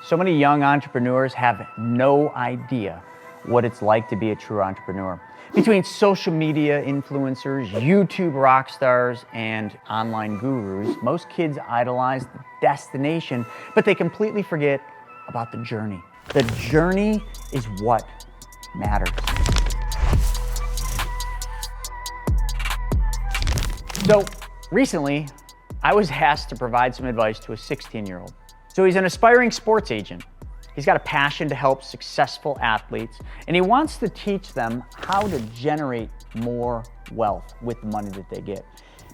So many young entrepreneurs have no idea what it's like to be a true entrepreneur. Between social media influencers, YouTube rock stars, and online gurus, most kids idolize the destination, but they completely forget about the journey. The journey is what matters. So recently, I was asked to provide some advice to a 16-year-old. So he's an aspiring sports agent. He's got a passion to help successful athletes, and he wants to teach them how to generate more wealth with the money that they get.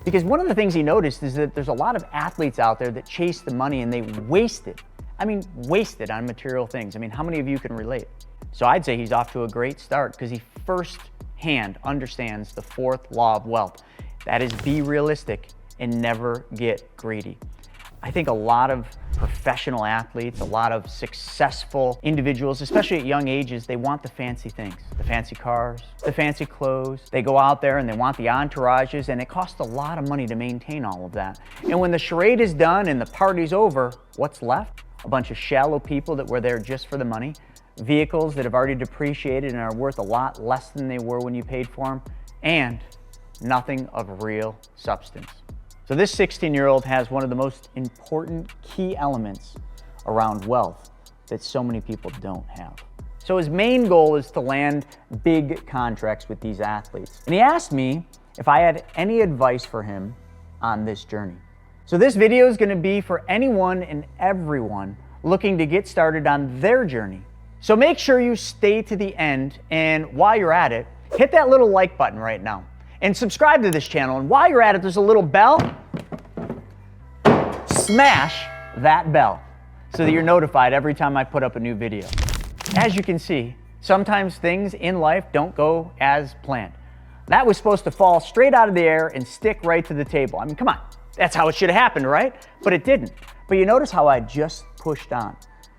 Because one of the things he noticed is that there's a lot of athletes out there that chase the money and they waste it. I mean, waste it on material things. I mean, how many of you can relate? So I'd say he's off to a great start because he firsthand understands the fourth law of wealth. That is, be realistic and never get greedy. I think a lot of professional athletes, a lot of successful individuals, especially at young ages, they want the fancy things, the fancy cars, the fancy clothes. They go out there and they want the entourages, and it costs a lot of money to maintain all of that. And when the charade is done and the party's over, what's left? A bunch of shallow people that were there just for the money, vehicles that have already depreciated and are worth a lot less than they were when you paid for them, and nothing of real substance. So this 16-year-old has one of the most important key elements around wealth that so many people don't have. So his main goal is to land big contracts with these athletes. And he asked me if I had any advice for him on this journey. So this video is going to be for anyone and everyone looking to get started on their journey. So make sure you stay to the end, and while you're at it, hit that little like button right now. And subscribe to this channel. And while you're at it, there's a little bell. Smash that bell so that you're notified every time I put up a new video. As you can see, sometimes things in life don't go as planned. That was supposed to fall straight out of the air and stick right to the table. I mean, come on, that's how it should have happened, right? But it didn't. But you notice how I just pushed on.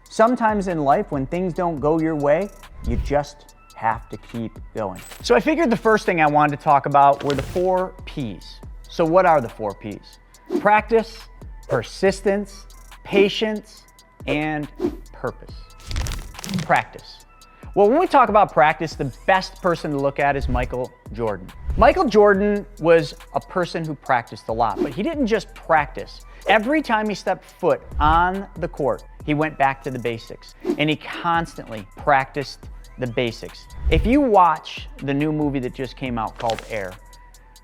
Sometimes in life, when things don't go your way, you just have to keep going. So I figured the first thing I wanted to talk about were the 4 P's. So what are the 4 P's? Practice, persistence, patience, and purpose. Practice. Well, when we talk about practice, the best person to look at is Michael Jordan. Michael Jordan was a person who practiced a lot, but he didn't just practice. Every time he stepped foot on the court, he went back to the basics, and he constantly practiced the basics. If you watch the new movie that just came out called Air,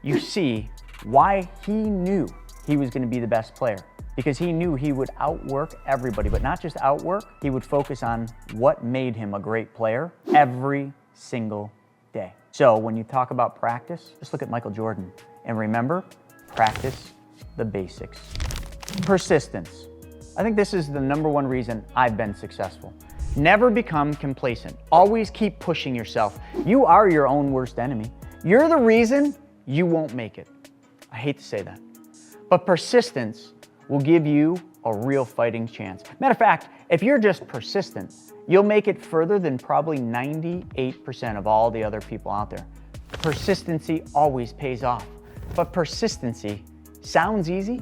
you see why he knew he was going to be the best player. Because he knew he would outwork everybody, but not just outwork, he would focus on what made him a great player every single day. So when you talk about practice, just look at Michael Jordan and remember, practice the basics. Persistence. I think this is the #1 reason I've been successful. Never become complacent. Always keep pushing yourself. You are your own worst enemy. You're the reason you won't make it. I hate to say that, but persistence will give you a real fighting chance. Matter of fact, if you're just persistent, you'll make it further than probably 98% of all the other people out there. Persistency always pays off, but persistency sounds easy,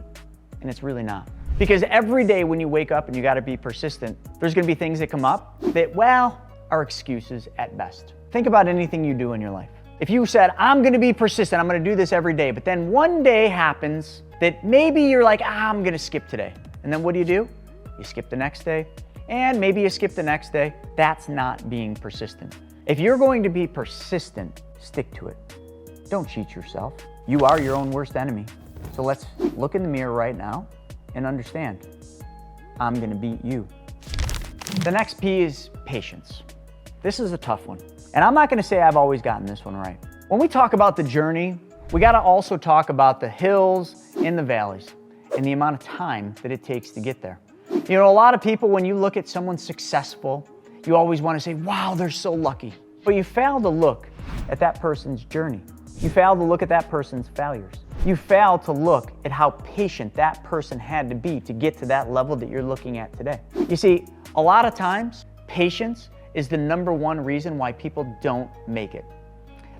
and it's really not. Because every day when you wake up and you gotta be persistent, there's gonna be things that come up that, well, are excuses at best. Think about anything you do in your life. If you said, I'm gonna be persistent, I'm gonna do this every day, but then one day happens that maybe you're like, I'm gonna skip today. And then what do? You skip the next day, and maybe you skip the next day. That's not being persistent. If you're going to be persistent, stick to it. Don't cheat yourself. You are your own worst enemy. So let's look in the mirror right now and understand, I'm gonna beat you. The next P is patience. This is a tough one. And I'm not gonna say I've always gotten this one right. When we talk about the journey, we gotta also talk about the hills and the valleys and the amount of time that it takes to get there. You know, a lot of people, when you look at someone successful, you always wanna say, wow, they're so lucky. But you fail to look at that person's journey. You fail to look at that person's failures. You fail to look at how patient that person had to be to get to that level that you're looking at today. You see, a lot of times, patience is the #1 reason why people don't make it.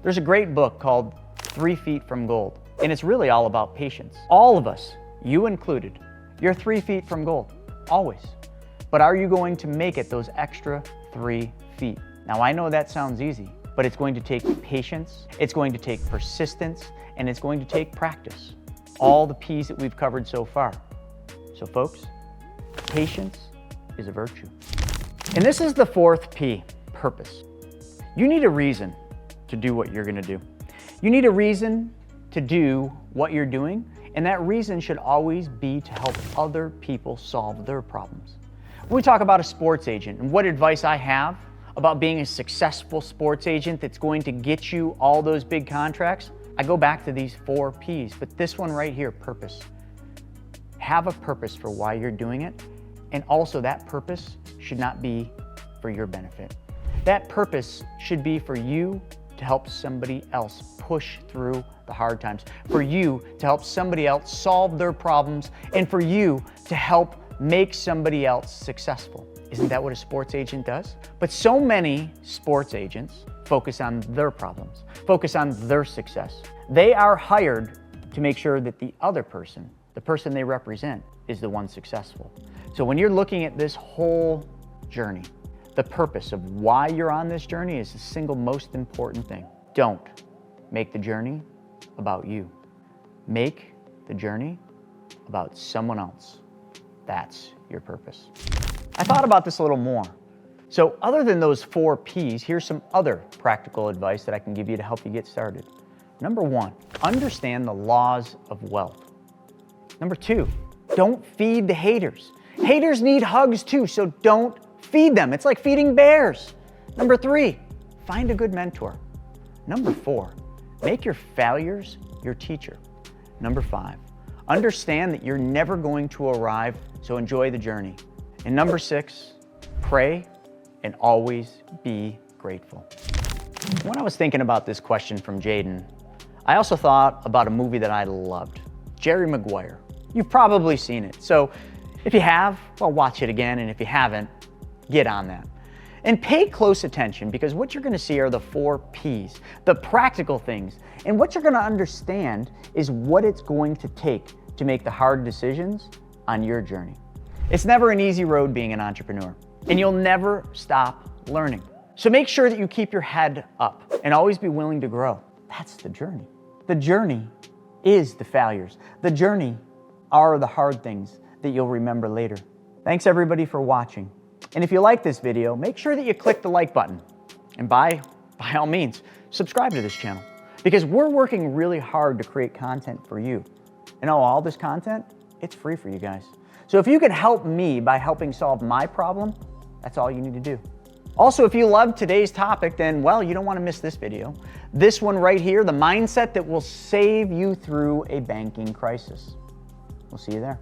There's a great book called 3 Feet from Gold, and it's really all about patience. All of us, you included, you're 3 feet from gold, always. but are you going to make it those extra 3 feet? Now, I know that sounds easy, but it's going to take patience, it's going to take persistence, and it's going to take practice. All the P's that we've covered so far. So folks, patience is a virtue. And this is the 4th P, purpose. You need a reason to do what you're gonna do. You need a reason to do what you're doing, and that reason should always be to help other people solve their problems. When we talk about a sports agent and what advice I have about being a successful sports agent that's going to get you all those big contracts, I go back to these 4 P's, but this one right here, purpose. Have a purpose for why you're doing it, and also that purpose should not be for your benefit. That purpose should be for you to help somebody else push through the hard times, for you to help somebody else solve their problems, and for you to help make somebody else successful. Isn't that what a sports agent does? But so many sports agents focus on their problems, focus on their success. They are hired to make sure that the other person, the person they represent, is the one successful. So when you're looking at this whole journey, the purpose of why you're on this journey is the single most important thing. Don't make the journey about you. Make the journey about someone else. That's your purpose. I thought about this a little more. So other than those 4 P's, here's some other practical advice that I can give you to help you get started. Number 1, understand the laws of wealth. Number 2, don't feed the haters. Haters need hugs too, so don't feed them. It's like feeding bears. Number 3, find a good mentor. Number 4, make your failures your teacher. Number 5, understand that you're never going to arrive, so enjoy the journey. And number 6, pray and always be grateful. When I was thinking about this question from Jaden, I also thought about a movie that I loved, Jerry Maguire. You've probably seen it. So if you have, well, watch it again. And if you haven't, get on that. And pay close attention, because what you're gonna see are the 4 P's, the practical things. And what you're gonna understand is what it's going to take to make the hard decisions on your journey. It's never an easy road being an entrepreneur, and you'll never stop learning. So make sure that you keep your head up and always be willing to grow. That's the journey. The journey is the failures. The journey are the hard things that you'll remember later. Thanks everybody for watching. And if you like this video, make sure that you click the like button. And by all means, subscribe to this channel, because we're working really hard to create content for you. And all this content, it's free for you guys. So if you could help me by helping solve my problem, that's all you need to do. Also, if you loved today's topic, then, well, you don't want to miss this video. This one right here, the mindset that will save you through a banking crisis. We'll see you there.